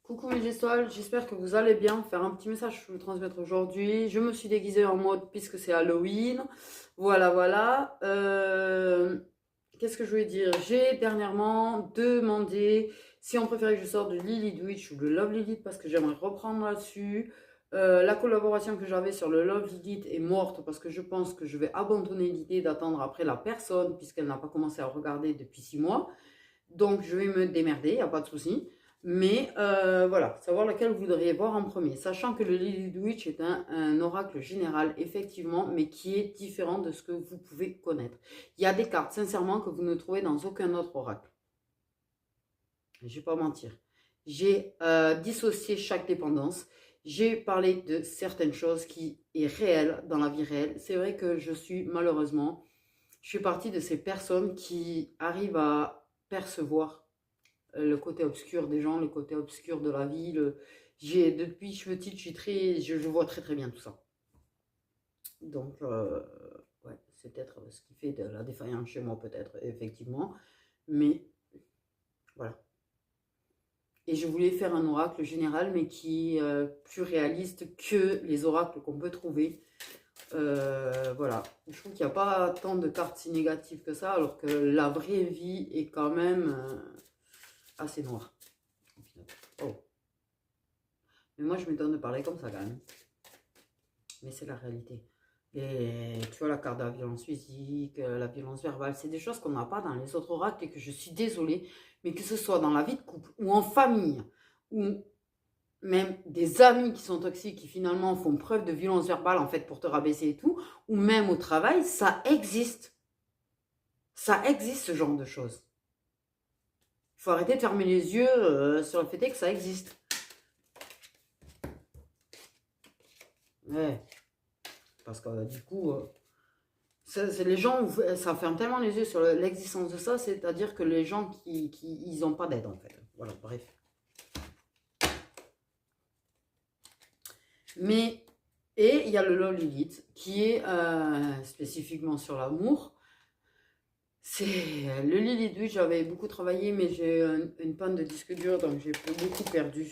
Coucou mes gestoles, j'espère que vous allez bien. Faire un petit message que je vais vous transmettre aujourd'hui. Je me suis déguisée en mode puisque c'est Halloween. Voilà, voilà. Qu'est-ce que je voulais dire? J'ai dernièrement demandé si on préférait que je sorte de Lilith Witch ou de Love Lilith parce que j'aimerais reprendre là-dessus. La collaboration que j'avais sur le Love Lilith est morte parce que je pense que je vais abandonner l'idée d'attendre après la personne puisqu'elle n'a pas commencé à regarder depuis 6 mois. Donc, je vais me démerder, il n'y a pas de souci. Mais voilà, savoir lequel vous voudriez voir en premier. Sachant que le Lilith Witch est un oracle général, effectivement, mais qui est différent de ce que vous pouvez connaître. Il y a des cartes, sincèrement, que vous ne trouvez dans aucun autre oracle. Je ne vais pas mentir. J'ai dissocié chaque dépendance. J'ai parlé de certaines choses qui est réelles dans la vie réelle. C'est vrai que je suis malheureusement, je fais partie de ces personnes qui arrivent à percevoir le côté obscur des gens, le côté obscur de la vie. Depuis que je suis petite, je vois très très bien tout ça. Donc, ouais, c'est peut-être ce qui fait de la défaillance chez moi, peut-être, effectivement. Mais voilà. Et je voulais faire un oracle général, mais qui est plus réaliste que les oracles qu'on peut trouver. Voilà. Je trouve qu'il n'y a pas tant de cartes si négatives que ça, alors que la vraie vie est quand même assez noire. Oh. Mais moi, je m'étonne de parler comme ça quand même. Mais c'est la réalité. Et tu vois, la carte de la violence physique, la violence verbale, c'est des choses qu'on n'a pas dans les autres oracles et que je suis désolée, mais que ce soit dans la vie de couple ou en famille, ou même des amis qui sont toxiques, qui finalement font preuve de violence verbale en fait pour te rabaisser et tout, ou même au travail, ça existe. Ça existe ce genre de choses. Il faut arrêter de fermer les yeux sur le fait que ça existe. Ouais. Parce que du coup, les gens, ça ferme tellement les yeux sur l'existence de ça, c'est-à-dire que les gens ils n'ont pas d'aide en fait. Voilà, bref. Mais, et il y a le Love Lilith qui est spécifiquement sur l'amour. C'est le Lilith, oui, j'avais beaucoup travaillé, mais j'ai une panne de disque dur, donc j'ai beaucoup perdu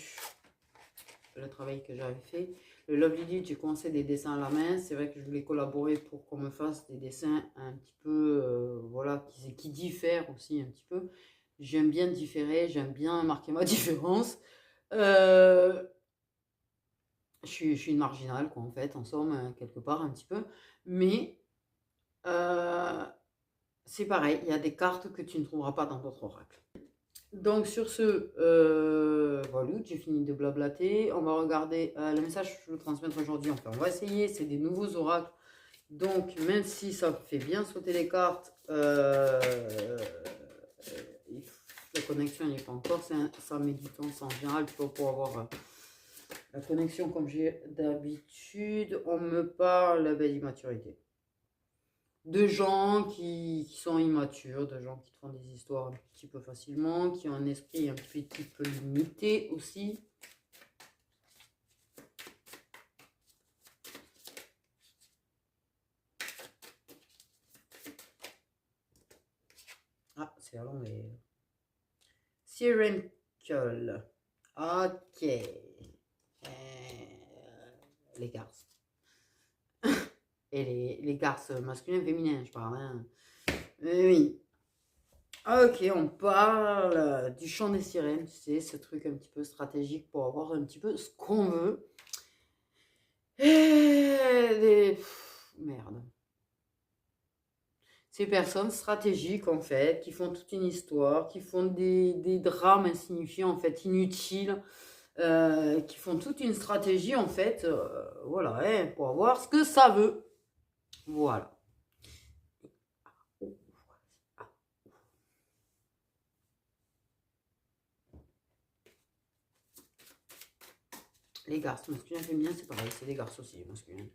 le travail que j'avais fait. Le Love Lilith, j'ai commencé des dessins à la main. C'est vrai que je voulais collaborer pour qu'on me fasse des dessins un petit peu, voilà, qui diffèrent aussi un petit peu. J'aime bien différer, j'aime bien marquer ma différence. Euh, je suis une marginale, quoi, en fait, en somme, quelque part, un petit peu. Mais euh, c'est pareil, il y a des cartes que tu ne trouveras pas dans d'autres oracles. Donc sur ce, voilà, j'ai fini de blablater. On va regarder le message que je vais vous transmettre aujourd'hui. Enfin, on va essayer, c'est des nouveaux oracles. Donc même si ça fait bien sauter les cartes, la connexion n'est pas encore, ça met du temps, c'est en général, tu vois, pour avoir la connexion comme j'ai d'habitude. On me parle d'immaturité. De gens qui sont immatures, de gens qui te font des histoires un petit peu facilement, qui ont un esprit un petit peu limité aussi. Ah, c'est à l'envers. Sirencle. Ok. Les garces. Et les garces masculins et féminins, je parle. Hein. Oui. Ok, on parle du chant des sirènes, tu sais, ce truc un petit peu stratégique pour avoir un petit peu ce qu'on veut. Merde. Ces personnes stratégiques, en fait, qui font toute une histoire, qui font des drames insignifiants, en fait, inutiles, qui font toute une stratégie, en fait, voilà, hein, pour avoir ce que ça veut. Voilà. Les garces masculins, féminins, c'est pareil, c'est des garces aussi, masculins.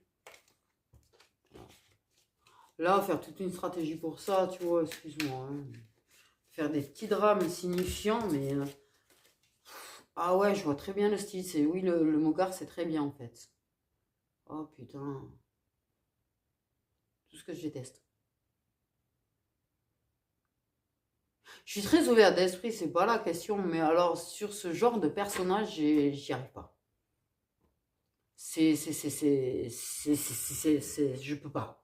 Là, faire toute une stratégie pour ça, tu vois, excuse-moi. Hein. Faire des petits drames insignifiants, mais... ah ouais, je vois très bien le style. Oui, le mot garce, c'est très bien, en fait. Oh, putain. Tout ce que je déteste. Je suis très ouverte d'esprit, c'est pas la question, mais alors sur ce genre de personnage, j'y arrive pas. Je peux pas.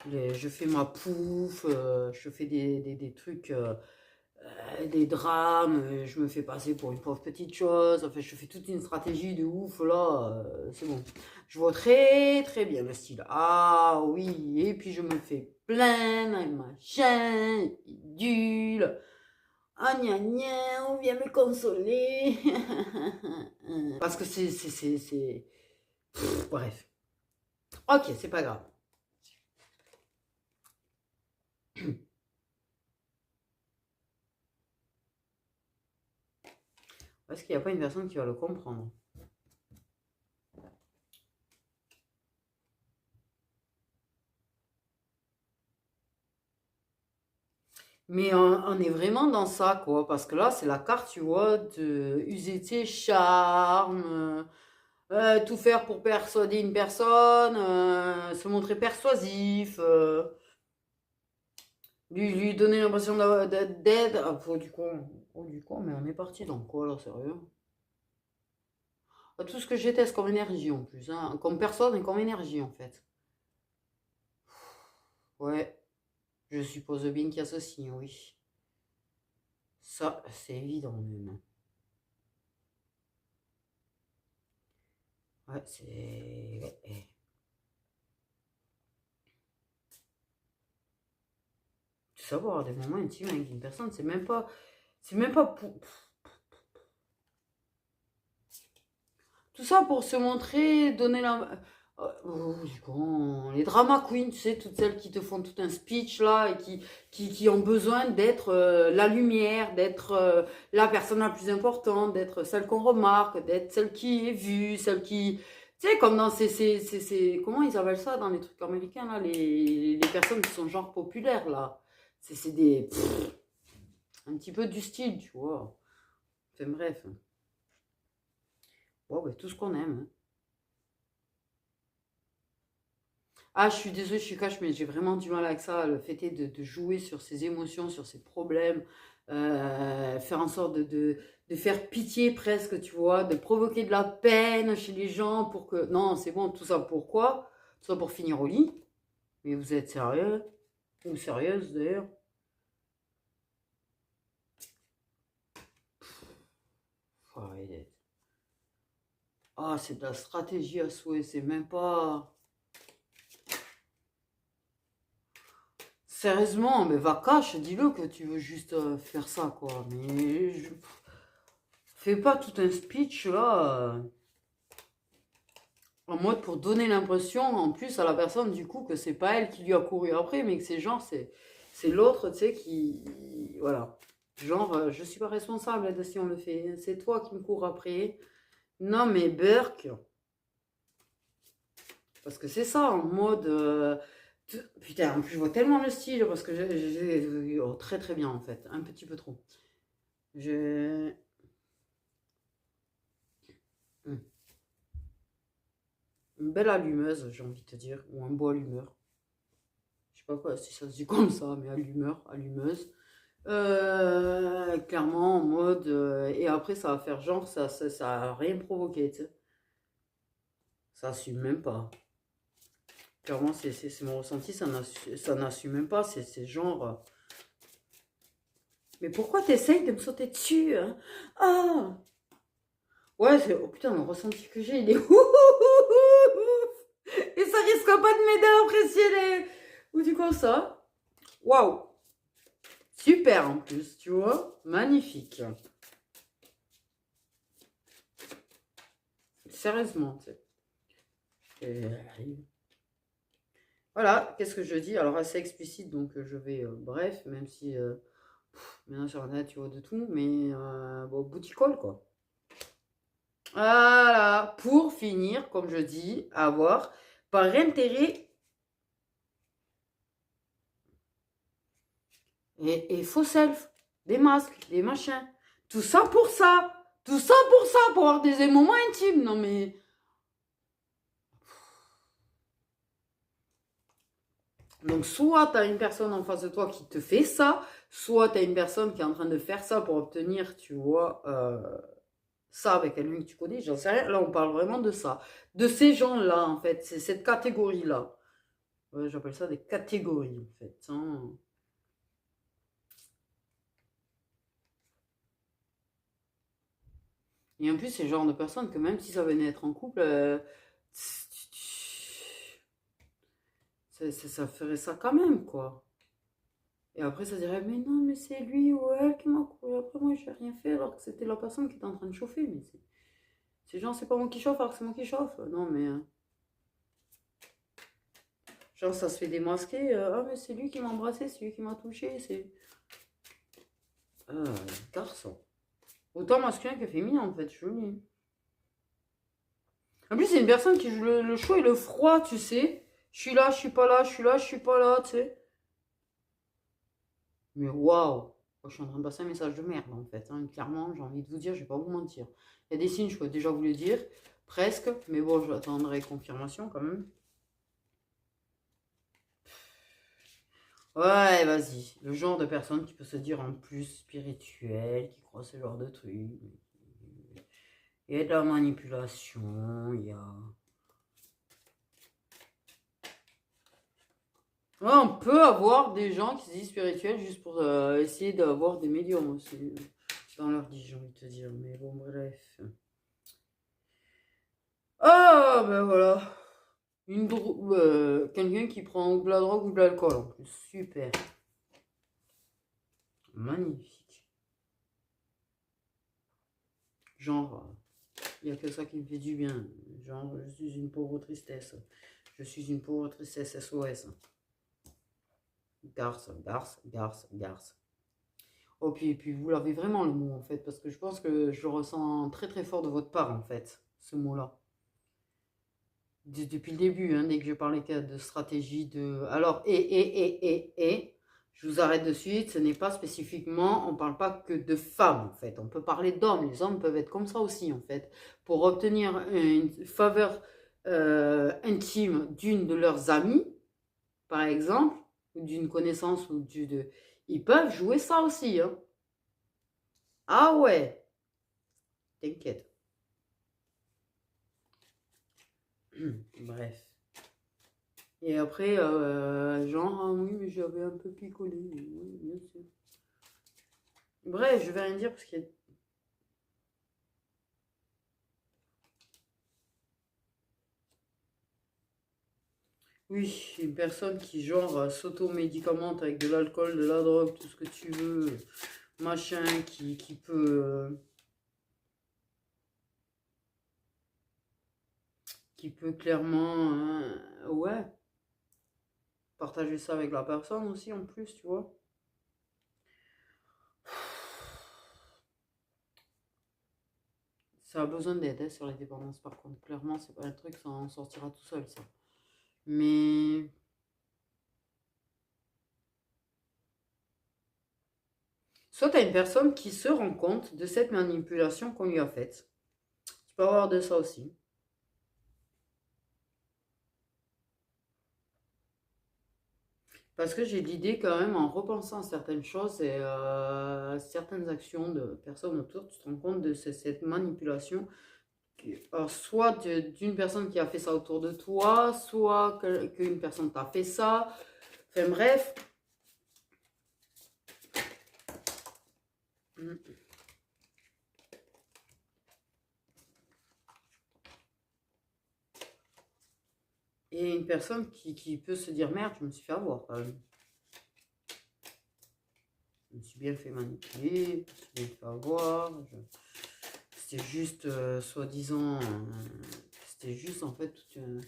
Je fais ma pouffe, je fais des trucs, des drames, je me fais passer pour une pauvre petite chose, enfin je fais toute une stratégie de ouf là, c'est bon. Je vois très très bien le style. Ah oui, et puis je me fais plaindre, et machin, bidule. Ah gna gna, on vient me consoler. Parce que bref. Ok, c'est pas grave. Parce qu'il n'y a pas une personne qui va le comprendre. Mais on est vraiment dans ça, quoi. Parce que là, c'est la carte, tu vois, de user de ses charmes, tout faire pour persuader une personne, se montrer persuasif, lui donner l'impression d'aide. Ah, du coup, mais on est parti dans quoi, là, sérieux? Tout ce que je déteste comme énergie, en plus, hein. Comme personne et comme énergie, en fait. Ouais, je suppose bien qu'il y a ceci, oui. Ça, c'est évident, même. Ouais, c'est... ouais. Savoir des moments intimes avec une personne, c'est même pas... C'est même pas pour... Tout ça pour se montrer, donner la... les drama queens, tu sais, toutes celles qui te font tout un speech là et qui ont besoin d'être la lumière, d'être la personne la plus importante, d'être celle qu'on remarque, d'être celle qui est vue, celle qui... Tu sais, comme dans comment ils appellent ça dans les trucs américains là, les personnes qui sont genre populaires là. C'est des... un petit peu du style, tu vois. Enfin bref. Bon, ben, tout ce qu'on aime. Hein. Ah, je suis désolée, je suis cash, mais j'ai vraiment du mal avec ça. Le fait est de jouer sur ses émotions, sur ses problèmes, faire en sorte de faire pitié presque, tu vois, de provoquer de la peine chez les gens pour que... Non, c'est bon, tout ça pourquoi? Tout ça pour finir au lit. Mais vous êtes sérieux? Ou sérieuse d'ailleurs? Faut arrêter. Ah, c'est de la stratégie à souhait, c'est même pas... Sérieusement, mais va cache, dis-le que tu veux juste faire ça, quoi. Mais fais pas tout un speech là, en mode pour donner l'impression, en plus à la personne du coup, que c'est pas elle qui lui a couru après, mais que c'est genre, c'est l'autre, tu sais, qui, voilà. Genre, je suis pas responsable de si on le fait, c'est toi qui me cours après. Non, mais Burke, parce que c'est ça, en mode, putain, en plus je vois tellement le style, parce que oh, très très bien en fait, un petit peu trop. Je... Hmm. Une belle allumeuse, j'ai envie de te dire, ou un beau allumeur. Je sais pas quoi, si ça se dit comme ça, mais allumeur, allumeuse. Clairement en mode... et après, ça va faire genre, ça a rien provoqué, tu sais. Ça assume même pas. Clairement, c'est mon ressenti, ça n'assume même pas. C'est genre... mais pourquoi t'essayes de me sauter dessus, hein? Ah! Ouais, oh putain, le ressenti que j'ai, il est... et ça risque pas de m'aider à apprécier les... Ou du coup, ça. Waouh! Super en plus, tu vois. Magnifique. Sérieusement, tu sais. Voilà, qu'est-ce que je dis? Alors, assez explicite, donc je vais... bref, même si... maintenant sur Internet, tu vois de tout. Mais bon, bouticole, quoi. Voilà. Pour finir, comme je dis, avoir par intérêt et faux self, des masques, des machins. Tout ça pour ça. Tout ça pour avoir des moments intimes. Non mais... Donc, soit tu as une personne en face de toi qui te fait ça, soit tu as une personne qui est en train de faire ça pour obtenir, tu vois, ça avec quelqu'un que tu connais, j'en sais rien. Là, on parle vraiment de ça. De ces gens-là, en fait. C'est cette catégorie-là. Ouais, j'appelle ça des catégories, en fait. Hein. Et en plus, c'est le genre de personnes que même si ça venait être en couple, ça ferait ça quand même, quoi. Et après, ça dirait, mais non, mais c'est lui ou elle qui m'a couru. Après, moi, j'ai rien fait alors que c'était la personne qui était en train de chauffer. Mais c'est genre, c'est pas moi qui chauffe alors que c'est moi qui chauffe. Non, mais genre, ça se fait démasquer. Ah, mais c'est lui qui m'a embrassé, c'est lui qui m'a touché. C'est. Ah, garçon. Autant masculin que féminin, en fait, joli. En plus, c'est une personne qui joue le chaud et le froid, tu sais. Je suis là, je suis pas là, je suis là, je suis pas là, tu sais. Mais waouh! Je suis en train de passer un message de merde, en fait. Hein. Clairement, j'ai envie de vous dire, je vais pas vous mentir. Il y a des signes, je peux déjà vous le dire. Presque. Mais bon, je attendrai confirmation quand même. Ouais, vas-y. Le genre de personne qui peut se dire en plus spirituel, qui croit ce genre de truc. Il y a de la manipulation, il y a... Ouais, on peut avoir des gens qui se disent spirituels juste pour essayer d'avoir des médiums aussi dans leur vie, j'ai envie de te dire. Mais bon, bref. Ah, ben voilà. Quelqu'un qui prend ou de la drogue ou de l'alcool en plus. Super. Magnifique. Genre, il n'y a que ça qui me fait du bien. Genre, je suis une pauvre tristesse. Je suis une pauvre tristesse SOS. Garce, garce, garce, garce. Oh, puis vous l'avez vraiment le mot en fait, parce que je pense que je le ressens très très fort de votre part en fait, ce mot-là. Depuis le début, hein, dès que je parlais de stratégie, de... Alors, je vous arrête de suite, ce n'est pas spécifiquement, on ne parle pas que de femmes en fait, on peut parler d'hommes, les hommes peuvent être comme ça aussi en fait, pour obtenir une faveur intime d'une de leurs amies, par exemple, ou d'une connaissance, ils peuvent jouer ça aussi. Hein. Ah ouais, t'inquiète. Bref. Et après, genre, ah oui, mais j'avais un peu picolé. Oui, bien sûr. Bref, je vais rien dire parce qu'il y a... Oui, une personne qui, genre, s'auto-médicamente avec de l'alcool, de la drogue, tout ce que tu veux, machin, qui peut... qui peut clairement... ouais, partager ça avec la personne aussi, en plus, tu vois. Ça a besoin d'aide hein, sur les dépendances, par contre. Clairement, c'est pas un truc, ça en sortira tout seul, ça. Mais soit tu as une personne qui se rend compte de cette manipulation qu'on lui a faite. Tu peux avoir de ça aussi. Parce que j'ai l'idée quand même, en repensant à certaines choses et certaines actions de personnes autour, tu te rends compte de cette manipulation. Alors, soit d'une personne qui a fait ça autour de toi, soit qu'une personne t'a fait ça. Enfin bref. Et une personne qui peut se dire, merde, je me suis fait avoir quand même. Je me suis bien fait manipuler, je me suis bien fait avoir. C'était juste, soi-disant, c'était juste en fait toute une...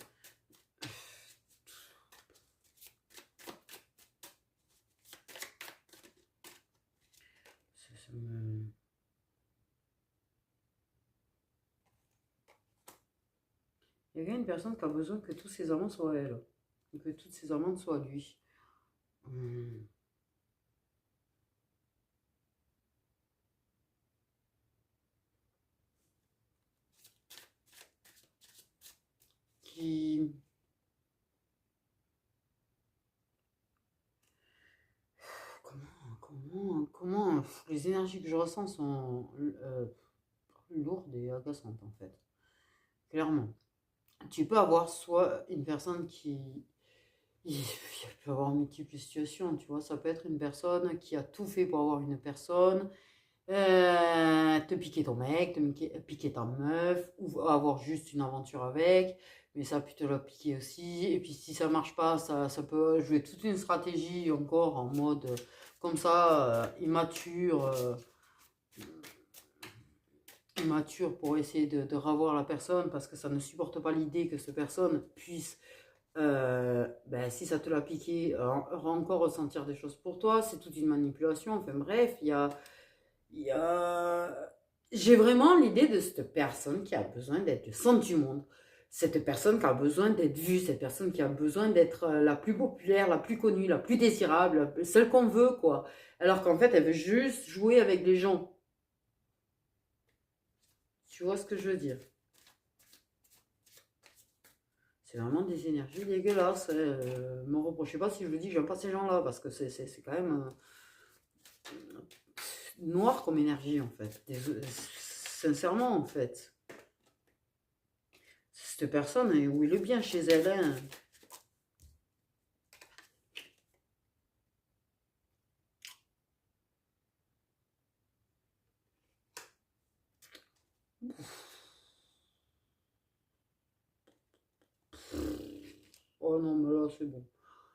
ça me... Il y a une personne qui a besoin que tous ses amants soient elle, et que toutes ses amantes soient lui. Hum. Qui... les énergies que je ressens sont lourdes et agaçantes en fait. Clairement. Tu peux avoir soit une personne qui... Il peut y avoir multiples situations, tu vois. Ça peut être une personne qui a tout fait pour avoir une personne, te piquer ton mec, piquer ta meuf, ou avoir juste une aventure avec, mais ça peut te la piquer aussi. Et puis si ça marche pas, ça peut jouer toute une stratégie encore en mode comme ça, immature pour essayer de revoir la personne parce que ça ne supporte pas l'idée que cette personne puisse, ben, si ça te l'a piqué, encore ressentir des choses pour toi. C'est toute une manipulation. Enfin bref, il y a... J'ai vraiment l'idée de cette personne qui a besoin d'être le centre du monde. Cette personne qui a besoin d'être vue, cette personne qui a besoin d'être la plus populaire, la plus connue, la plus désirable, celle qu'on veut, quoi. Alors qu'en fait, elle veut juste jouer avec les gens. Tu vois ce que je veux dire? C'est vraiment des énergies dégueulasses. Me reprochez pas si je vous dis que j'aime pas ces gens-là, parce que c'est quand même noir comme énergie, en fait. Sincèrement, en fait. Cette personne, où il est bien chez elle, hein. Oh non, mais là, c'est bon.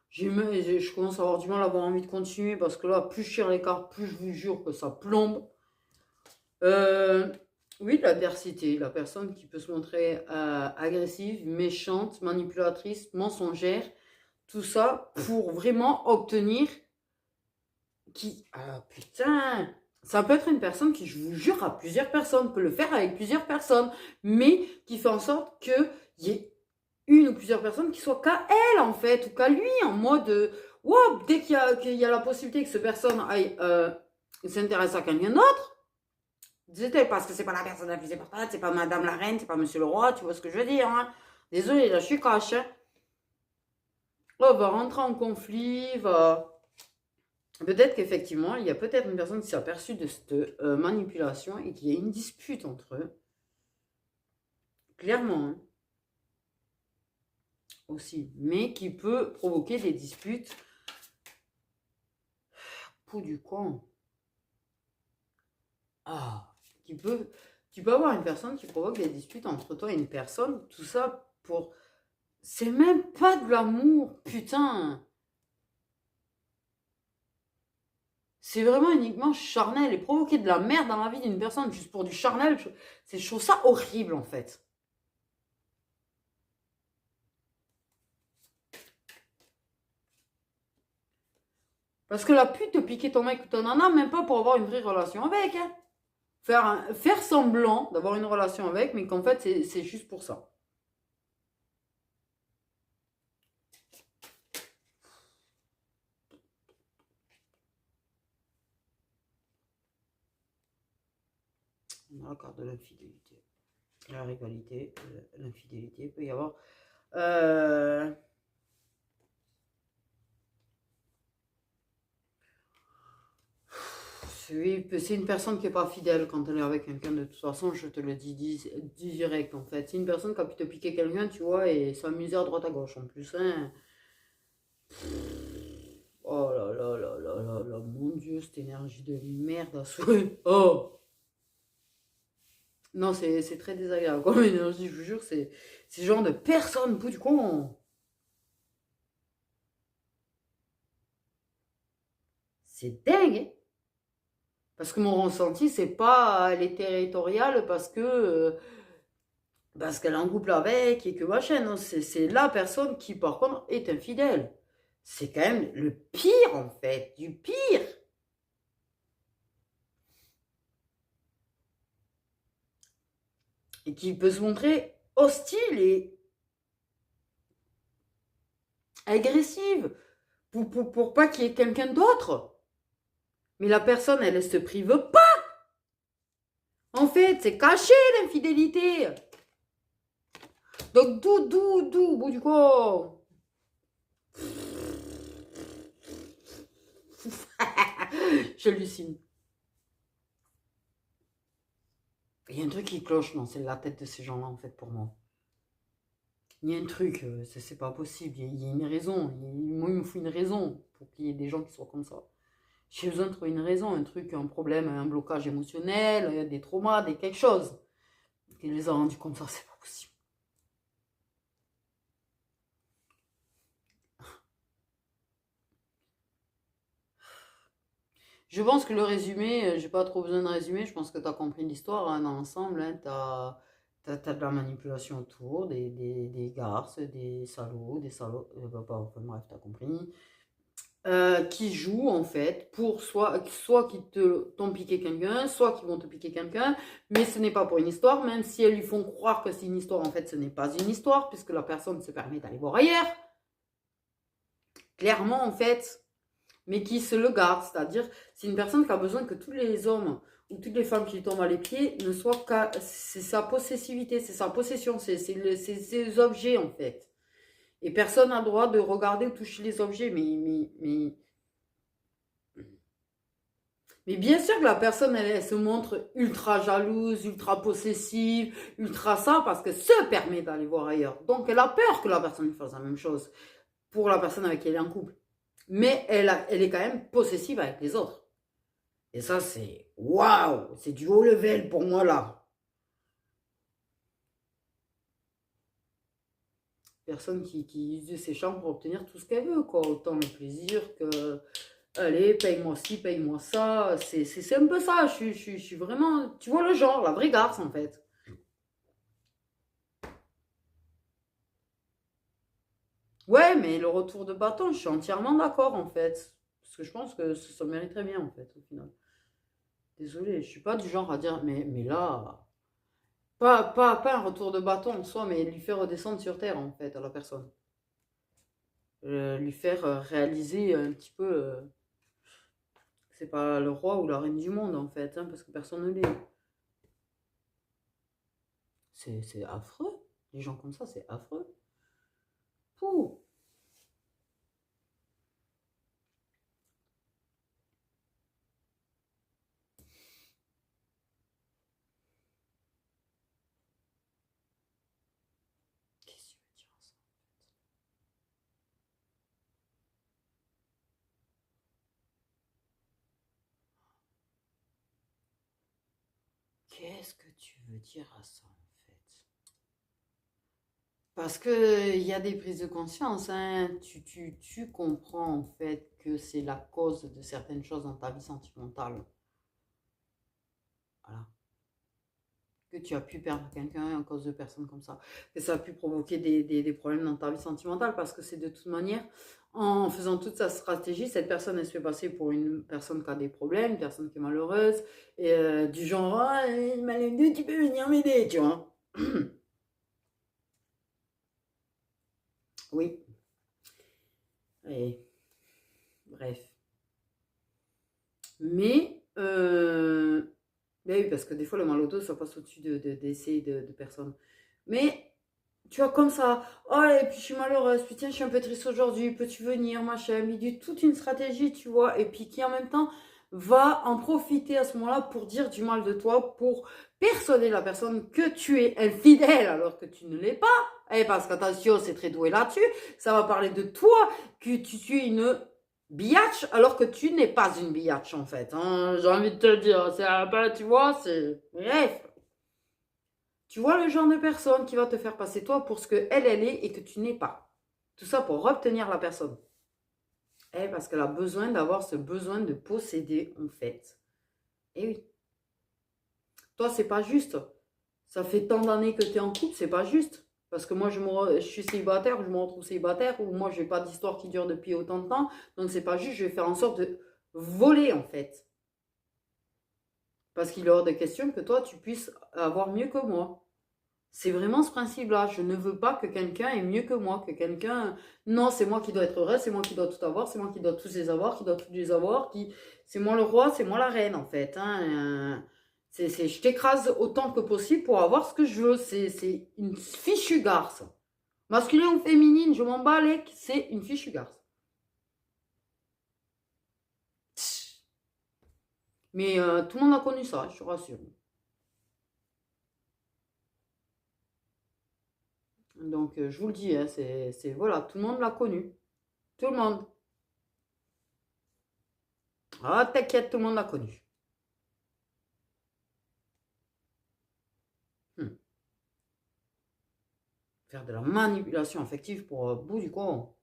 Je commence à avoir du mal à avoir envie de continuer parce que là, plus je tire les cartes, plus je vous jure que ça plombe. Oui, l'adversité, la personne qui peut se montrer agressive, méchante, manipulatrice, mensongère, tout ça pour vraiment obtenir qui... Ah putain! Ça peut être une personne qui, je vous jure, à plusieurs personnes, peut le faire avec plusieurs personnes, mais qui fait en sorte qu'il y ait une ou plusieurs personnes qui soient qu'à elle, en fait, ou qu'à lui, en mode, wow, dès qu'il y a la possibilité que cette personne aille s'intéresse à quelqu'un d'autre, c'était parce que c'est pas la personne la plus importante, c'est pas Madame la Reine, c'est pas Monsieur le Roi, tu vois ce que je veux dire, hein. Désolée, là, je suis cash, hein. Oh, va rentrer en conflit, va... Peut-être qu'effectivement, il y a peut-être une personne qui s'est aperçue de cette manipulation et qu'il y a une dispute entre eux. Clairement, hein, aussi. Mais qui peut provoquer des disputes. Pou du con. Ah, tu peux avoir une personne qui provoque des disputes entre toi et une personne. Tout ça pour... C'est même pas de l'amour, putain. C'est vraiment uniquement charnel et provoquer de la merde dans la vie d'une personne juste pour du charnel, je trouve ça horrible en fait. Parce que la pute te piquer ton mec ou ton nana, même pas pour avoir une vraie relation avec. Hein. Faire semblant d'avoir une relation avec, mais qu'en fait c'est juste pour ça. On a la carte de l'infidélité. La rivalité, l'infidélité, il peut y avoir... C'est une personne qui n'est pas fidèle quand elle est avec quelqu'un. De toute façon, je te le dis direct en fait. C'est une personne qui a pu te piquer quelqu'un, tu vois, et s'amuser à droite à gauche en plus. Hein. Oh là là là là là là, mon Dieu, cette énergie de merde à souhait. Oh! Non, c'est très désagréable comme énergie, je vous jure, c'est ce genre de personne, bout du con. C'est dingue, hein. Parce que mon ressenti, c'est pas elle est territoriale parce qu'elle est en couple avec et que machin. Non, c'est la personne qui, par contre, est infidèle. C'est quand même le pire, en fait, du pire. Et qui peut se montrer hostile et agressive pour pas qu'il y ait quelqu'un d'autre. Mais la personne, elle se prive pas. En fait, c'est caché l'infidélité. Donc, d'où, au bout du compte. J'hallucine. Il y a un truc qui cloche, non, c'est la tête de ces gens-là, en fait, pour moi. Il y a un truc, c'est pas possible, il y a une raison. Moi, il me faut une raison pour qu'il y ait des gens qui soient comme ça. J'ai besoin de trouver une raison, un truc, un problème, un blocage émotionnel, des traumas, des quelque chose. Qui les a rendus comme ça, c'est pas possible. Je pense que le résumé, j'ai pas trop besoin de résumer, je pense que tu as compris l'histoire hein, dans l'ensemble. Hein, t'as de la manipulation autour, des garces, des salauds, enfin, bref, t'as compris. Qui jouent en fait pour soit qui t'ont piqué quelqu'un, soit qui vont te piquer quelqu'un, mais ce n'est pas pour une histoire, même si elles lui font croire que c'est une histoire, en fait ce n'est pas une histoire, puisque la personne se permet d'aller voir ailleurs. Clairement en fait, mais qui se le garde. C'est-à-dire, c'est une personne qui a besoin que tous les hommes ou toutes les femmes qui lui tombent à les pieds ne soient qu'à... C'est sa possessivité, c'est sa possession, c'est ses objets en fait. Et personne n'a le droit de regarder ou toucher les objets. Mais bien sûr que la personne, elle se montre ultra jalouse, ultra possessive, ultra ça, parce qu'elle se permet d'aller voir ailleurs. Donc elle a peur que la personne lui fasse la même chose pour la personne avec qui elle est en couple. Mais elle est quand même possessive avec les autres. Et ça, c'est waouh, c'est du haut level pour moi là. Personne qui use de ses charmes pour obtenir tout ce qu'elle veut, quoi. Autant le plaisir que, allez, paye-moi ci, paye-moi ça. C'est un peu ça. Je suis vraiment, tu vois le genre, la vraie garce en fait. Ouais, mais le retour de bâton, je suis entièrement d'accord en fait. Parce que je pense que ça mériterait bien en fait, au final. Désolée, je suis pas du genre à dire, mais là. Pas un retour de bâton en soi, mais lui faire redescendre sur terre, en fait, à la personne. Lui faire réaliser un petit peu que c'est pas le roi ou la reine du monde, en fait, hein, parce que personne ne l'est. C'est affreux. Les gens comme ça, c'est affreux. Pouh. Qu'est-ce que tu veux dire ça? Qu'est-ce que tu veux dire à ça, en fait? Parce que il y a des prises de conscience, hein. Tu comprends, en fait, que c'est la cause de certaines choses dans ta vie sentimentale. Voilà. Que tu as pu perdre quelqu'un à cause de personnes comme ça, que ça a pu provoquer des problèmes dans ta vie sentimentale, parce que c'est de toute manière, en faisant toute sa stratégie, cette personne, elle se fait passer pour une personne qui a des problèmes, une personne qui est malheureuse, et du genre, ah, Malendu, tu peux venir m'aider, tu vois. Oui, et bref. Mais, ben oui, parce que des fois, le mal au dos, ça passe au-dessus d'essais de personnes. Mais tu vois, comme ça, oh, et puis je suis malheureuse, puis tiens, je suis un peu triste aujourd'hui, peux-tu venir, machin, mais du toute une stratégie, tu vois, et puis qui en même temps va en profiter à ce moment-là pour dire du mal de toi, pour persuader la personne que tu es infidèle alors que tu ne l'es pas. Et parce qu'attention, c'est très doué là-dessus, ça va parler de toi, que tu es une biatch alors que tu n'es pas une biatch en fait. Hein, j'ai envie de te le dire, c'est un peu, tu vois, c'est. Bref. Tu vois le genre de personne qui va te faire passer toi pour ce que elle est et que tu n'es pas. Tout ça pour obtenir la personne. Eh, parce qu'elle a besoin d'avoir ce besoin de posséder, en fait. Eh oui. Toi, c'est pas juste. Ça fait tant d'années que tu es en couple, c'est pas juste. Parce que moi, je suis célibataire, je me retrouve célibataire, ou moi, j'ai pas d'histoire qui dure depuis autant de temps. Donc, c'est pas juste, je vais faire en sorte de voler, en fait. Parce qu'il est hors de question que toi, tu puisses avoir mieux que moi. C'est vraiment ce principe-là. Je ne veux pas que quelqu'un ait mieux que moi, que quelqu'un... Non, c'est moi qui dois être heureux, c'est moi qui dois tout avoir, c'est moi qui dois tous les avoir, qui dois tous les avoir, qui... C'est moi le roi, c'est moi la reine, en fait. Hein. Je t'écrase autant que possible pour avoir ce que je veux. C'est une fichue garce. Masculin ou féminine, je m'en bats les... C'est une fichue garce. Mais tout le monde a connu ça, je te rassure. Donc, je vous le dis, hein, voilà, tout le monde l'a connu. Tout le monde. Ah, t'inquiète, tout le monde l'a connu. Hmm. Faire de la manipulation affective pour bout du compte.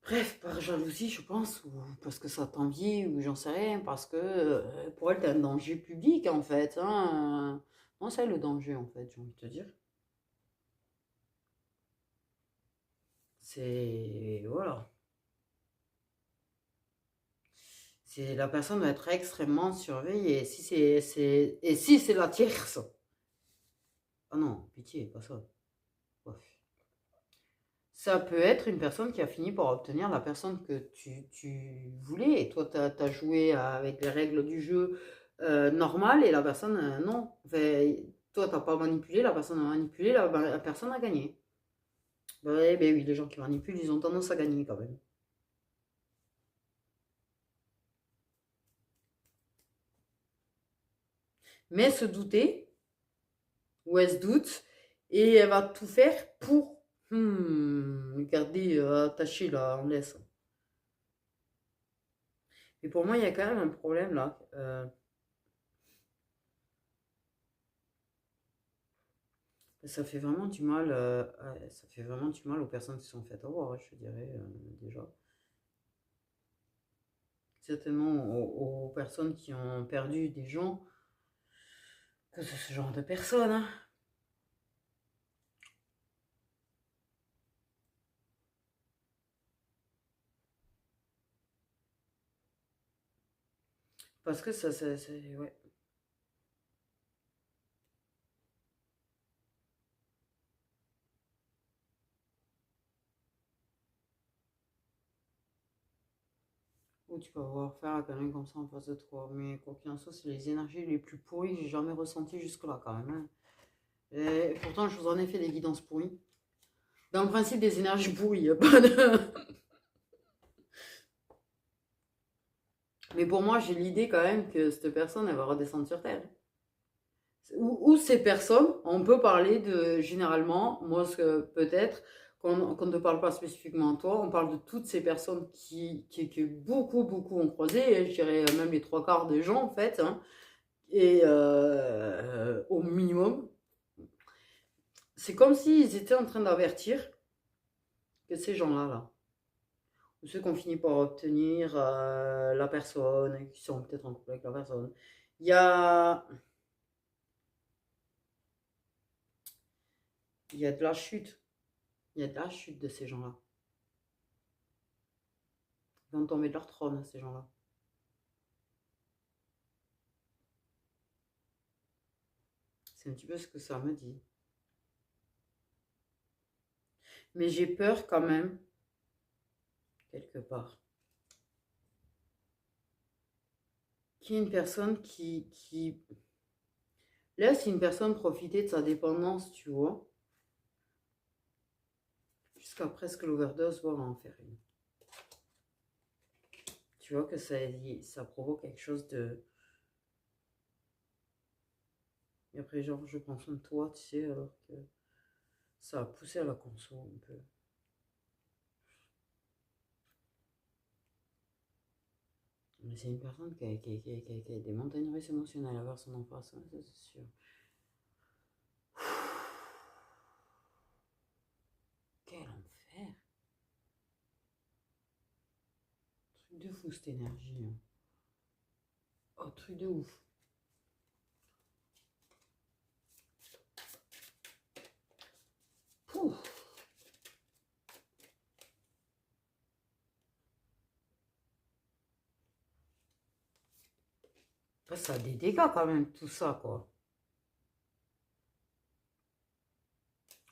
Bref, par jalousie, je pense, ou parce que ça t'envie, ou j'en sais rien, parce que pour elle, t'es un danger public, en fait. Hein. Non, c'est le danger, en fait, j'ai envie de te dire. C'est... Voilà. C'est la personne doit être extrêmement surveillée. Et si c'est la tierce. Ah non, pitié, pas ça. Bref. Ça peut être une personne qui a fini par obtenir la personne que tu voulais. Et toi, tu as joué avec les règles du jeu normal et la personne, non. Enfin, toi, tu n'as pas manipulé, la personne a manipulé, la personne a gagné. Ouais, ben oui, les gens qui manipulent, ils ont tendance à gagner quand même. Mais se douter, ou elle se doute, et elle va tout faire pour garder attaché là, en laisse. Et pour moi, il y a quand même un problème là. Ça fait vraiment du mal, ça fait vraiment du mal aux personnes qui sont faites avoir, ouais, je dirais déjà. Certainement aux personnes qui ont perdu des gens, que c'est ce genre de personnes. Hein. Parce que ouais. Ou tu peux avoir affaire à quelqu'un comme ça en face de toi. Mais quoi qu'il en soit, c'est les énergies les plus pourries que j'ai jamais ressenties jusque-là quand même. Hein. Et pourtant, je vous en ai fait des guidances pourries. Dans le principe des énergies pourries, y a pas de... Mais pour moi, j'ai l'idée quand même que cette personne, elle va redescendre sur Terre. Ou ces personnes, on peut parler de, généralement, moi, ce que peut-être, qu'on ne parle pas spécifiquement à toi, on parle de toutes ces personnes qui beaucoup, beaucoup ont croisé, et je dirais même les trois quarts des gens, en fait, hein, et au minimum. C'est comme s'ils étaient en train d'avertir que ces gens-là, là, ou ceux qui ont fini par obtenir la personne, et qui sont peut-être en couple avec la personne, il y a, il y a de la chute. Il y a de la chute de ces gens-là. Ils vont tomber de leur trône, ces gens-là. C'est un petit peu ce que ça me dit. Mais j'ai peur quand même, quelque part, qu'il y ait une personne qui laisse une personne profiter de sa dépendance, tu vois, jusqu'à presque l'overdose, voire en faire une. Tu vois que ça provoque quelque chose de... Et après, genre, je prends soin de toi, tu sais, alors que ça a poussé à la conso un peu. Mais c'est une personne qui a des montagnes russes émotionnelles à voir son enfance, hein, ça c'est sûr. Quel enfer! Truc de fou cette énergie. Hein. Oh, truc de ouf. Pouf. Après, ça a des dégâts quand même, tout ça, quoi.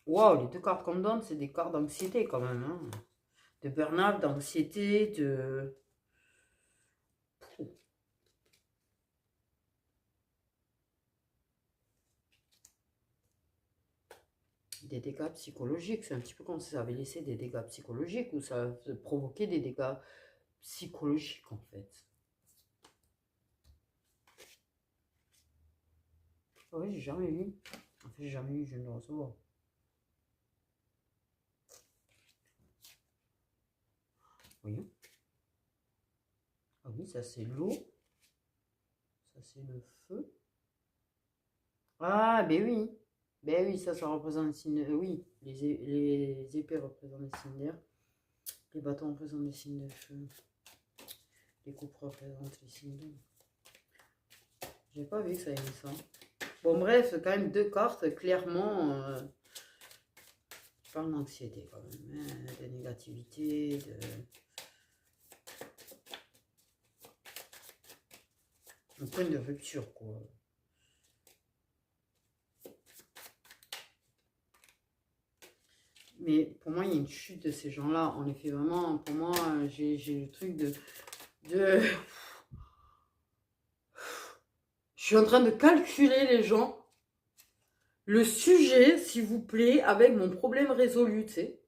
Waouh, les deux cartes qu'on me donne, c'est des cartes d'anxiété quand même. Hein. De burn-out, d'anxiété, de... Pouf. Des dégâts psychologiques. C'est un petit peu comme si ça avait laissé des dégâts psychologiques ou ça provoquait des dégâts psychologiques en fait. Oui, j'ai jamais eu. En fait, j'ai jamais eu, je ne le recevoir. Voyons. Ah oui, ça c'est l'eau. Ça c'est le feu. Ah, ben oui. Ben oui, ça représente le signe. Oui, les épées représentent les signes d'air. Les bâtons représentent les signes de feu. Les coupes représentent les signes d'eau. J'ai pas vu que ça ait mis ça. Bon, bref, c'est quand même deux cartes, clairement. Qui parlent d'anxiété, quand même. Hein, de négativité, un point de rupture, quoi. Mais pour moi, il y a une chute de ces gens-là. En effet, vraiment, pour moi, j'ai le truc de... Je suis en train de calculer les gens. Le sujet, s'il vous plaît, avec mon problème résolu, tu sais.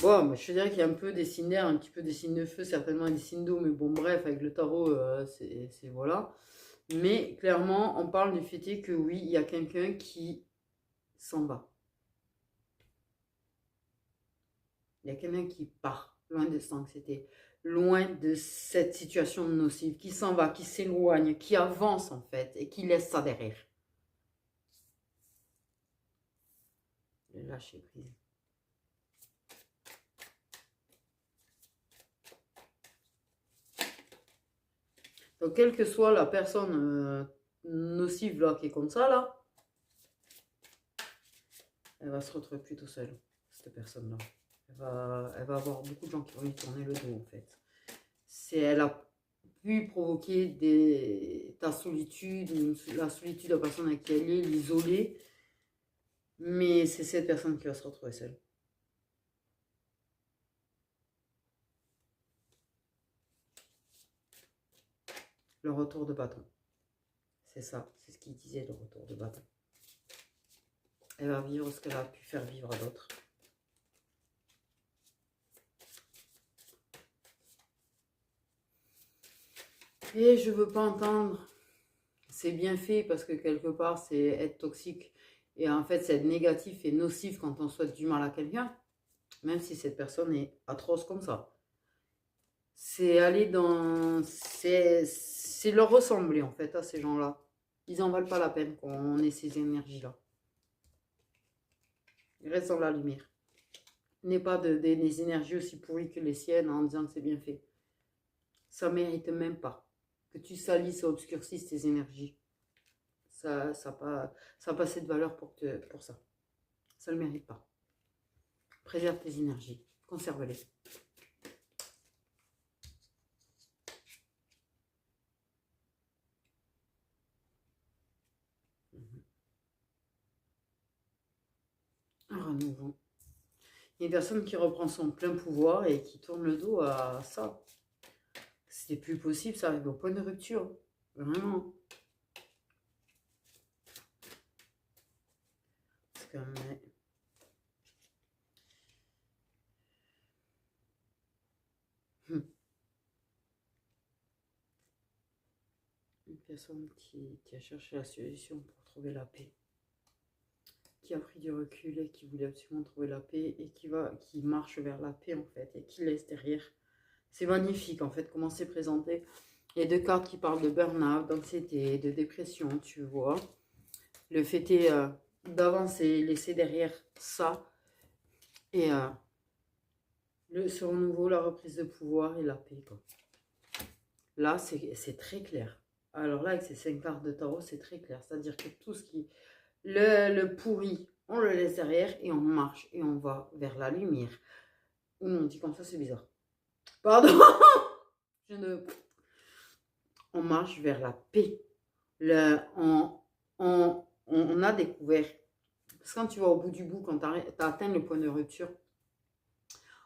Bon, bah, je dirais qu'il y a un peu des signes d'air, un petit peu des signes de feu, certainement des signes d'eau, mais bon, bref, avec le tarot, c'est voilà. Mais clairement, on parle du fait que oui, il y a quelqu'un qui s'en va. Il y a quelqu'un qui part, loin de cette anxiété, loin de cette situation nocive, qui s'en va, qui s'éloigne, qui avance en fait, et qui laisse ça derrière. Le lâcher prise. Donc, quelle que soit la personne nocive là, qui est comme ça, là, elle va se retrouver plutôt seule, cette personne-là. Elle va avoir beaucoup de gens qui vont lui tourner le dos, en fait. Elle a pu provoquer ta solitude, la solitude de la personne avec qui elle est, l'isoler. Mais c'est cette personne qui va se retrouver seule. Le retour de bâton. C'est ça, c'est ce qu'il disait, le retour de bâton. Elle va vivre ce qu'elle a pu faire vivre à d'autres. Et je veux pas entendre. C'est bien fait parce que quelque part, c'est être toxique. Et en fait, c'est être négatif et nocif quand on souhaite du mal à quelqu'un. Même si cette personne est atroce comme ça. C'est aller dans... C'est leur ressembler en fait à ces gens-là. Ils en valent pas la peine qu'on ait ces énergies-là. Ils restent dans la lumière. N'aie pas des énergies aussi pourries que les siennes en disant que c'est bien fait. Ça mérite même pas que tu salisses et obscurcisses tes énergies. Ça n'a pas assez de valeur pour ça. Ça ne le mérite pas. Préserve tes énergies. Conserve-les. Un renouveau. Il y a une personne qui reprend son plein pouvoir et qui tourne le dos à ça. C'était plus possible, ça arrive au point de rupture. Vraiment. Parce que, une personne qui a cherché la solution pour trouver la paix. Qui a pris du recul et qui voulait absolument trouver la paix et qui marche vers la paix en fait et qui laisse derrière. C'est magnifique en fait comment c'est présenté. Il y a deux cartes qui parlent de burn-out, d'anxiété, de dépression, tu vois. Le fait est d'avancer, laisser derrière ça et ce renouveau, la reprise de pouvoir et la paix, quoi. Là, c'est très clair. Alors là, avec ces 5 cartes de tarot, c'est très clair. C'est-à-dire que tout ce qui... Le pourri, on le laisse derrière et on marche et on va vers la lumière. On dit comme ça, c'est bizarre. Pardon. On marche vers la paix. On a découvert. Parce que quand tu vas au bout du bout, quand tu as atteint le point de rupture,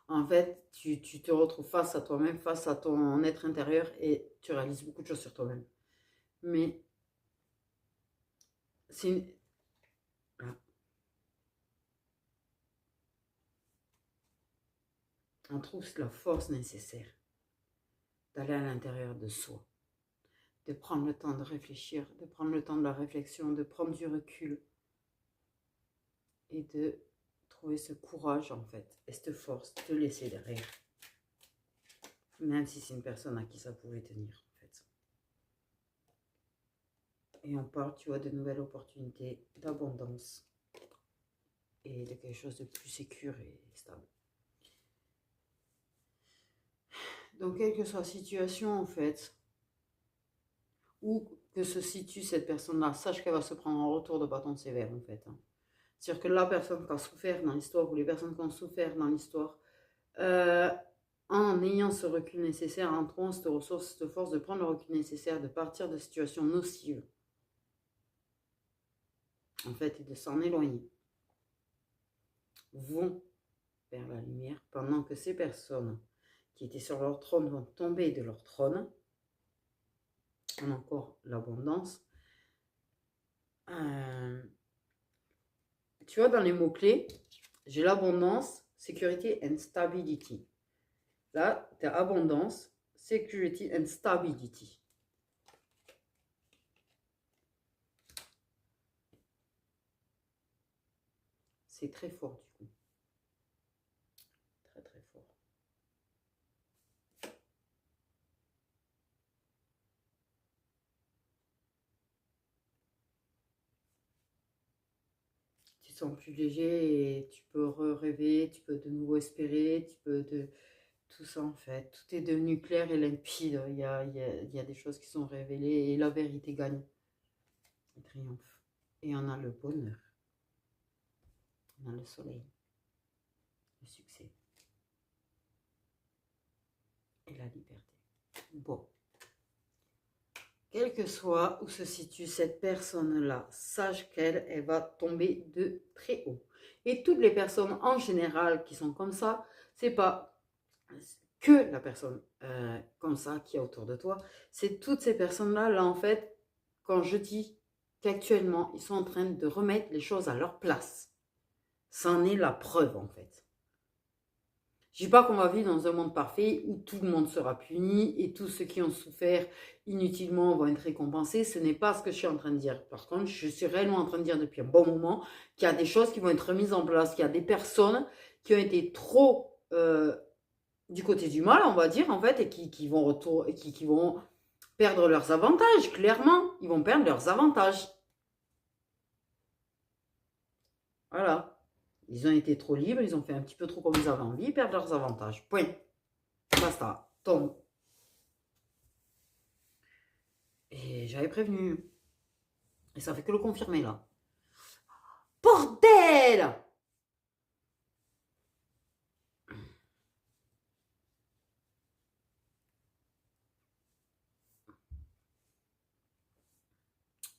en fait, tu te retrouves face à toi-même, face à ton être intérieur et tu réalises beaucoup de choses sur toi-même. Mais c'est une... On trouve la force nécessaire d'aller à l'intérieur de soi, de prendre le temps de réfléchir, de prendre le temps de la réflexion, de prendre du recul et de trouver ce courage en fait et cette force de laisser derrière. Même si c'est une personne à qui ça pouvait tenir en fait. Et on parle, tu vois, de nouvelles opportunités, d'abondance et de quelque chose de plus sécure et stable. Donc, quelle que soit la situation, en fait, où que se situe cette personne-là, sache qu'elle va se prendre un retour de bâton sévère, en fait. C'est-à-dire que la personne qui a souffert dans l'histoire, ou les personnes qui ont souffert dans l'histoire, en ayant ce recul nécessaire, en trouvant cette ressource, cette force de prendre le recul nécessaire, de partir de situations nocives, en fait, et de s'en éloigner, vont vers la lumière, pendant que ces personnes qui étaient sur leur trône vont tomber de leur trône. On a encore l'abondance. Tu vois, dans les mots-clés, j'ai l'abondance, security and stability. Là, tu as abondance, security and stability. C'est très fort du coup. Très très fort. Tu te sens plus léger et tu peux rêver, tu peux de nouveau espérer, tu peux de... Tout ça en fait, tout est devenu clair et limpide. Il y a des choses qui sont révélées et la vérité gagne. Elle triomphe. Et on a le bonheur. On a le soleil. Le succès. Et la liberté. Bon. Quel que soit où se situe cette personne-là, sache qu'elle va tomber de très haut. Et toutes les personnes en général qui sont comme ça, c'est pas que la personne comme ça qui est autour de toi, c'est toutes ces personnes-là, là en fait, quand je dis qu'actuellement, ils sont en train de remettre les choses à leur place. C'en est la preuve en fait. Je ne dis pas qu'on va vivre dans un monde parfait où tout le monde sera puni et tous ceux qui ont souffert inutilement vont être récompensés. Ce n'est pas ce que je suis en train de dire. Par contre, je suis réellement en train de dire depuis un bon moment qu'il y a des choses qui vont être remises en place, qu'il y a des personnes qui ont été trop du côté du mal, on va dire, en fait, et qui vont perdre leurs avantages, clairement. Ils vont perdre leurs avantages. Voilà. Ils ont été trop libres, ils ont fait un petit peu trop comme ils avaient envie, ils perdent leurs avantages. Point. Basta. Tombe. Et j'avais prévenu. Et ça fait que le confirmer, là. Bordel!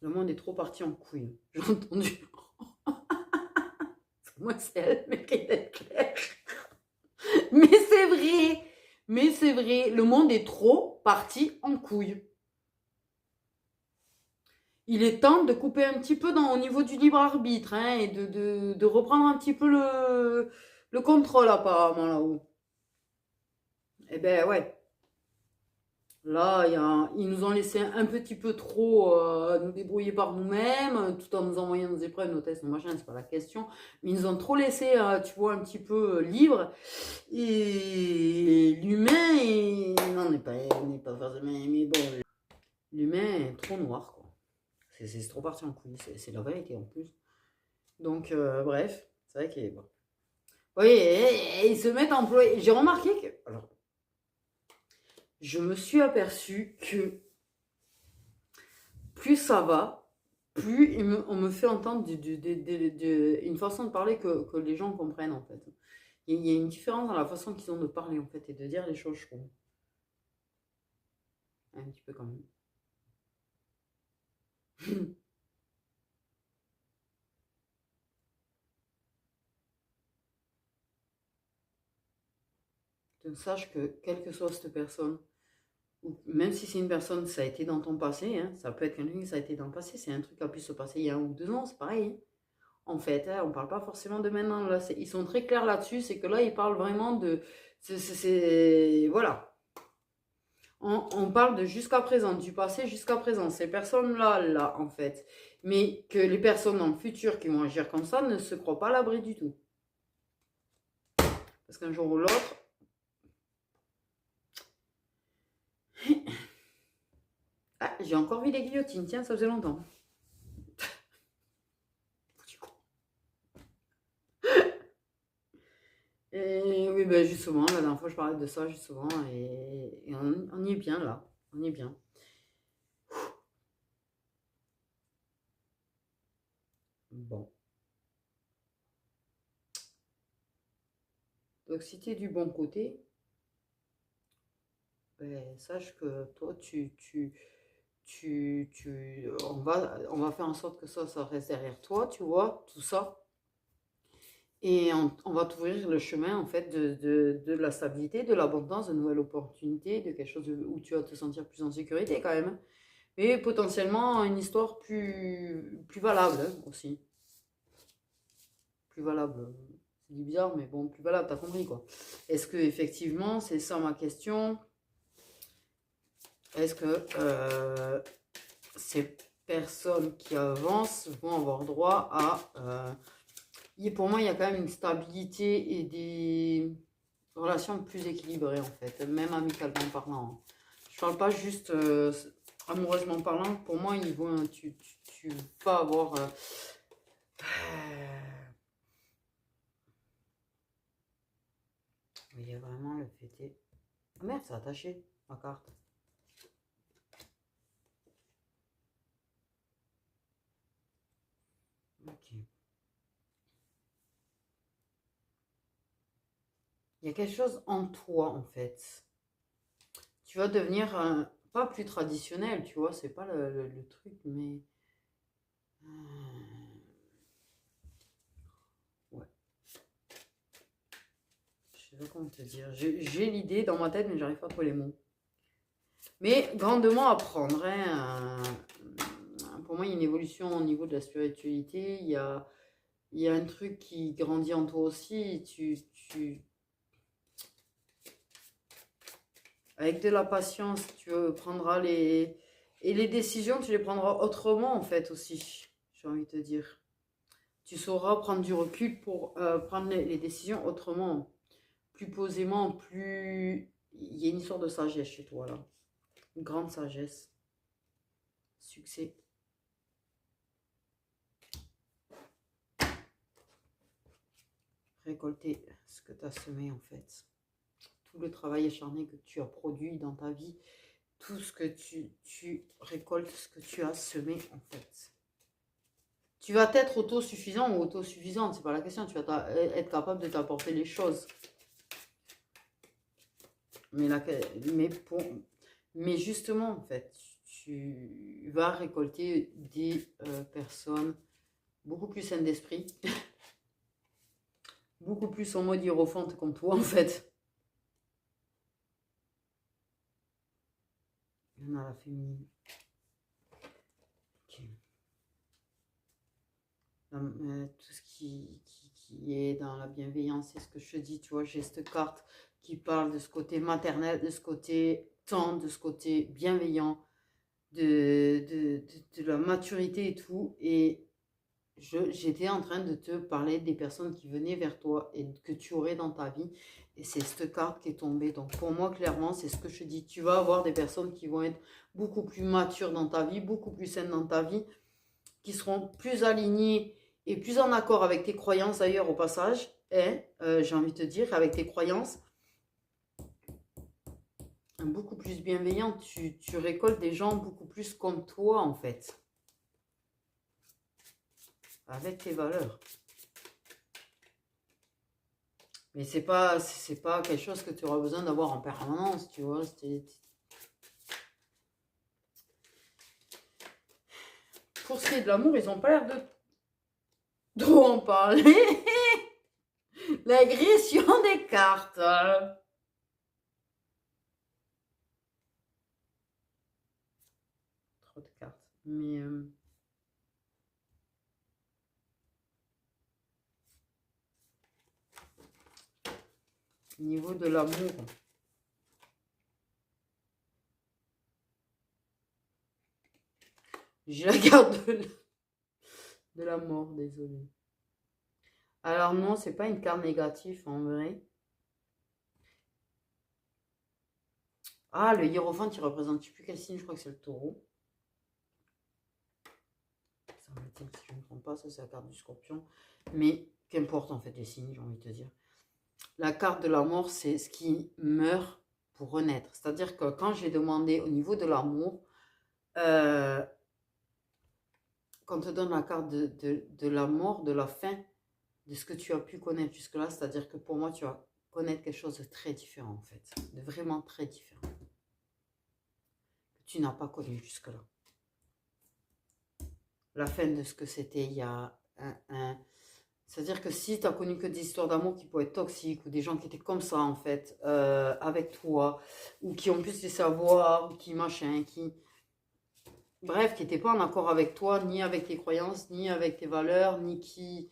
Le monde est trop parti en couille. J'ai entendu. Moi, c'est elle, mais qu'elle est claire. Mais c'est vrai. Mais c'est vrai. Le monde est trop parti en couille. Il est temps de couper un petit peu au niveau du libre arbitre hein, et de reprendre un petit peu le contrôle apparemment là-haut. Eh ben ouais. Là, ils nous ont laissé un petit peu trop nous débrouiller par nous-mêmes, tout en nous envoyant nos épreuves, nos tests, nos machins, c'est pas la question. Mais ils nous ont trop laissé, tu vois, un petit peu libre. Et l'humain, non, n'est pas forcément, mais bon, l'humain est trop noir, quoi. C'est trop parti en couille, c'est la vérité en plus. Donc, bref, c'est vrai qu'il est bon. Oui, et ils se mettent à employer. J'ai remarqué que. Alors, je me suis aperçue que plus ça va, plus on me fait entendre une façon de parler que les gens comprennent en fait. Il y a une différence dans la façon qu'ils ont de parler en fait et de dire les choses, je trouve. Un petit peu quand même. Donc sache que quelle que soit cette personne, ou même si c'est une personne, ça a été dans ton passé, hein, ça peut être quelqu'un qui ça a été dans le passé, c'est un truc qui a pu se passer il y a 1 ou 2 ans, c'est pareil. Hein. En fait, hein, on ne parle pas forcément de maintenant. Là, ils sont très clairs là-dessus, c'est que là, ils parlent vraiment de... Voilà. On parle de jusqu'à présent, du passé jusqu'à présent. Ces personnes-là, là, en fait. Mais que les personnes dans le futur qui vont agir comme ça ne se croient pas à l'abri du tout. Parce qu'un jour ou l'autre... Ah, j'ai encore vu les guillotines. Tiens, ça faisait longtemps. Et oui, ben justement, la dernière fois, je parlais de ça, justement. Et on y est bien, là. On y est bien. Bon. Donc, si tu es du bon côté, ben, sache que toi, on va faire en sorte que ça reste derrière toi, tu vois, tout ça. Et on va t'ouvrir le chemin, en fait, de la stabilité, de l'abondance, de nouvelles opportunités, de quelque chose où tu vas te sentir plus en sécurité, quand même. Mais potentiellement, une histoire plus valable, hein, aussi. Plus valable. C'est dit bizarre, mais bon, plus valable, t'as compris, quoi. Est-ce que effectivement, c'est ça ma question? Est-ce que ces personnes qui avancent vont avoir droit à... pour moi, il y a quand même une stabilité et des relations plus équilibrées, en fait, même amicalement parlant. Je parle pas juste amoureusement parlant. Pour moi, tu vas avoir... il y a vraiment le fait... Oh merde, c'est attaché, ma carte. Ok. Il y a quelque chose en toi, en fait. Tu vas devenir pas plus traditionnel, tu vois, c'est pas le truc, mais... ouais. Je sais pas comment te dire. J'ai l'idée dans ma tête, mais j'arrive pas à trouver les mots. Mais grandement apprendre, hein. Pour moi, il y a une évolution au niveau de la spiritualité. Il y a un truc qui grandit en toi aussi. Avec de la patience, tu prendras les... Et les décisions, tu les prendras autrement, en fait, aussi. J'ai envie de te dire. Tu sauras prendre du recul pour prendre les décisions autrement. Plus posément, plus... Il y a une histoire de sagesse chez toi, là. Une grande sagesse. Succès. Récolter ce que tu as semé, en fait. Tout le travail acharné que tu as produit dans ta vie. Tout ce que tu récoltes, ce que tu as semé, en fait. Tu vas être autosuffisant ou autosuffisante, c'est pas la question. Tu vas être capable de t'apporter les choses. Mais justement, en fait, tu vas récolter des personnes beaucoup plus saines d'esprit, beaucoup plus en mode hiérophante comme toi, en fait. Il y en a la féminine. Okay. Tout ce qui est dans la bienveillance, c'est ce que je te dis, tu vois, j'ai cette carte qui parle de ce côté maternel, de ce côté tendre, de ce côté bienveillant, de la maturité et tout. Et j'étais en train de te parler des personnes qui venaient vers toi et que tu aurais dans ta vie. Et c'est cette carte qui est tombée. Donc pour moi, clairement, c'est ce que je te dis. Tu vas avoir des personnes qui vont être beaucoup plus matures dans ta vie, beaucoup plus saines dans ta vie, qui seront plus alignées et plus en accord avec tes croyances d'ailleurs au passage. Et j'ai envie de te dire, avec tes croyances, beaucoup plus bienveillantes. Tu récoltes des gens beaucoup plus comme toi en fait. Avec tes valeurs. Mais c'est pas quelque chose que tu auras besoin d'avoir en permanence, tu vois. Pour ce qui est de l'amour, ils n'ont pas l'air de trop en parler. L'agression des cartes. Trop de cartes. Mais... au niveau de l'amour... J'ai la carte de la mort, désolé. Alors non, c'est pas une carte négative en vrai. Ah, le hiérophante, il représente, je sais plus quel signe, je crois que c'est le taureau. Ça me dit, si je ne me trompe pas, ça c'est la carte du scorpion. Mais qu'importe en fait les signes, j'ai envie de te dire. La carte de la mort, c'est ce qui meurt pour renaître. C'est-à-dire que quand j'ai demandé au niveau de l'amour, quand on te donne la carte de la mort, de la fin, de ce que tu as pu connaître jusque-là, c'est-à-dire que pour moi, tu vas connaître quelque chose de très différent en fait. De vraiment très différent. Que tu n'as pas connu jusque-là. La fin de ce que c'était il y a un. C'est-à-dire que si tu n'as connu que des histoires d'amour qui pouvaient être toxiques, ou des gens qui étaient comme ça, en fait, avec toi, ou qui ont pu se savoir, ou qui machin, qui... Bref, qui n'étaient pas en accord avec toi, ni avec tes croyances, ni avec tes valeurs, ni qui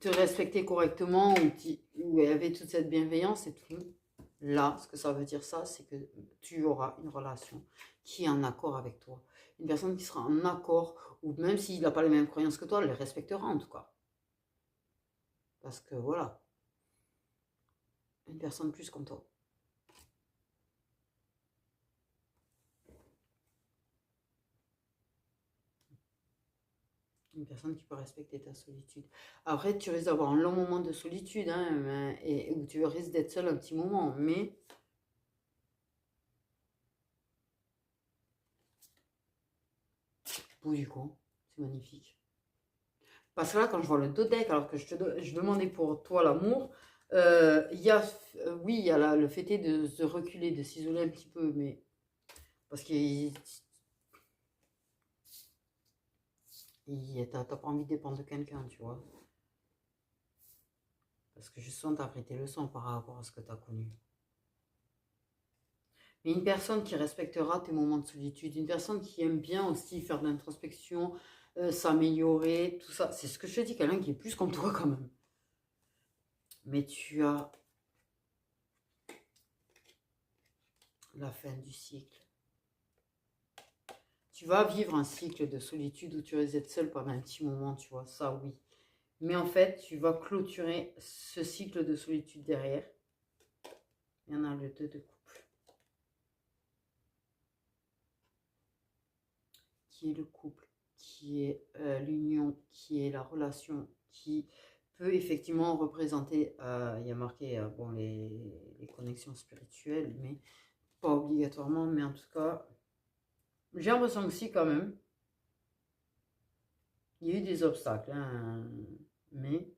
te respectaient correctement, ou avaient toute cette bienveillance et tout. Là, ce que ça veut dire ça, c'est que tu auras une relation qui est en accord avec toi. Une personne qui sera en accord, ou même s'il n'a pas les mêmes croyances que toi, elle les respectera en tout cas. Parce que voilà, une personne plus comme toi. Une personne qui peut respecter ta solitude. Après, tu risques d'avoir un long moment de solitude, hein, et où tu risques d'être seul un petit moment, mais au bout du compte, c'est magnifique. Parce que là, quand je vois le dos deck, alors que je demandais pour toi l'amour, il y a, oui, il y a le fait de se reculer, de s'isoler un petit peu, mais parce que t'as pas envie de dépendre de quelqu'un, tu vois. Parce que justement, t'as appris tes leçons par rapport à ce que t'as connu. Mais une personne qui respectera tes moments de solitude, une personne qui aime bien aussi faire de l'introspection, s'améliorer, tout ça, c'est ce que je te dis, quelqu'un qui est plus comme toi quand même. Mais tu as la fin du cycle. Tu vas vivre un cycle de solitude où tu vas être seul pendant un petit moment, tu vois, ça oui. Mais en fait, tu vas clôturer ce cycle de solitude derrière. Il y en a le 2 de couple. Qui est le couple, qui est l'union, qui est la relation, qui peut effectivement représenter, il y a marqué bon, les connexions spirituelles, mais pas obligatoirement, mais en tout cas, j'ai l'impression que si quand même, il y a eu des obstacles, hein, mais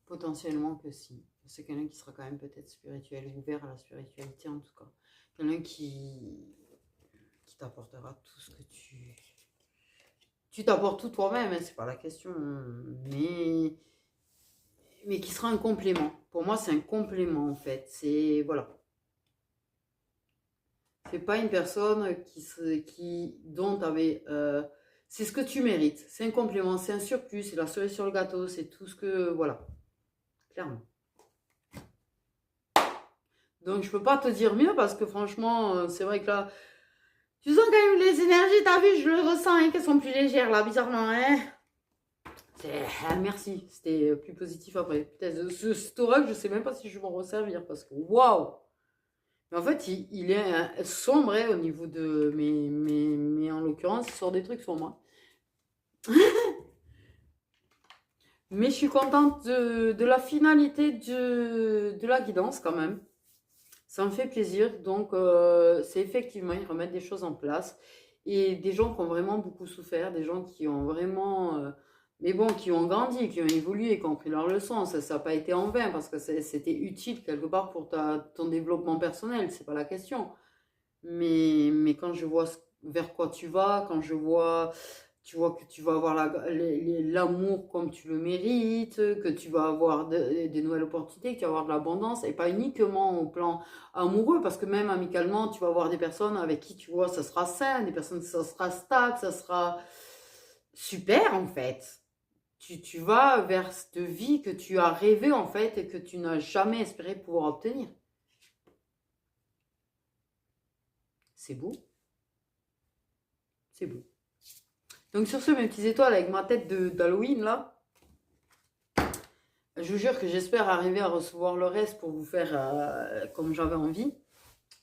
potentiellement que si. C'est quelqu'un qui sera quand même peut-être spirituel, ouvert à la spiritualité en tout cas. Quelqu'un qui t'apportera tout ce que tu t'apportes tout toi-même, hein, c'est pas la question, mais qui sera un complément. Pour moi, c'est un complément en fait. C'est voilà. C'est pas une personne dont tu avais. C'est ce que tu mérites. C'est un complément, c'est un surplus, c'est la cerise sur le gâteau, c'est tout ce que voilà. Clairement. Donc je peux pas te dire mieux parce que franchement, c'est vrai que là, tu sens quand même les énergies, t'as vu, je le ressens, hein, qu'elles sont plus légères là, bizarrement, hein. Merci, c'était plus positif après. Putain, ce oracle, je sais même pas si je vais m'en resservir parce que waouh! Mais en fait, il est sombre hein, au niveau de. Mais en l'occurrence, il sort des trucs sur moi. Mais je suis contente de la finalité de la guidance quand même. Ça me fait plaisir. Donc, c'est effectivement, ils remettent des choses en place. Et des gens qui ont vraiment beaucoup souffert, des gens qui ont vraiment. Mais bon, qui ont grandi, qui ont évolué, qui ont pris leur leçon. Ça n'a pas été en vain parce que c'était utile quelque part pour ton développement personnel. C'est pas la question. Mais quand je vois vers quoi tu vas, quand je vois, tu vois que tu vas avoir l'amour comme tu le mérites, que tu vas avoir des nouvelles opportunités, que tu vas avoir de l'abondance, et pas uniquement au plan amoureux, parce que même amicalement, tu vas avoir des personnes avec qui tu vois, ça sera sain, des personnes, ça sera stable, ça sera super en fait. Tu vas vers cette vie que tu as rêvé en fait et que tu n'as jamais espéré pouvoir obtenir. C'est beau. C'est beau. Donc sur ce, mes petites étoiles, avec ma tête d'Halloween, là, je vous jure que j'espère arriver à recevoir le reste pour vous faire comme j'avais envie.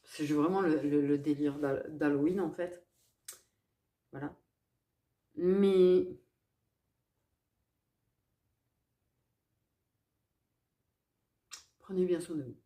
Parce que j'ai vraiment le délire d'Halloween, en fait. Voilà. Mais... prenez bien soin de vous.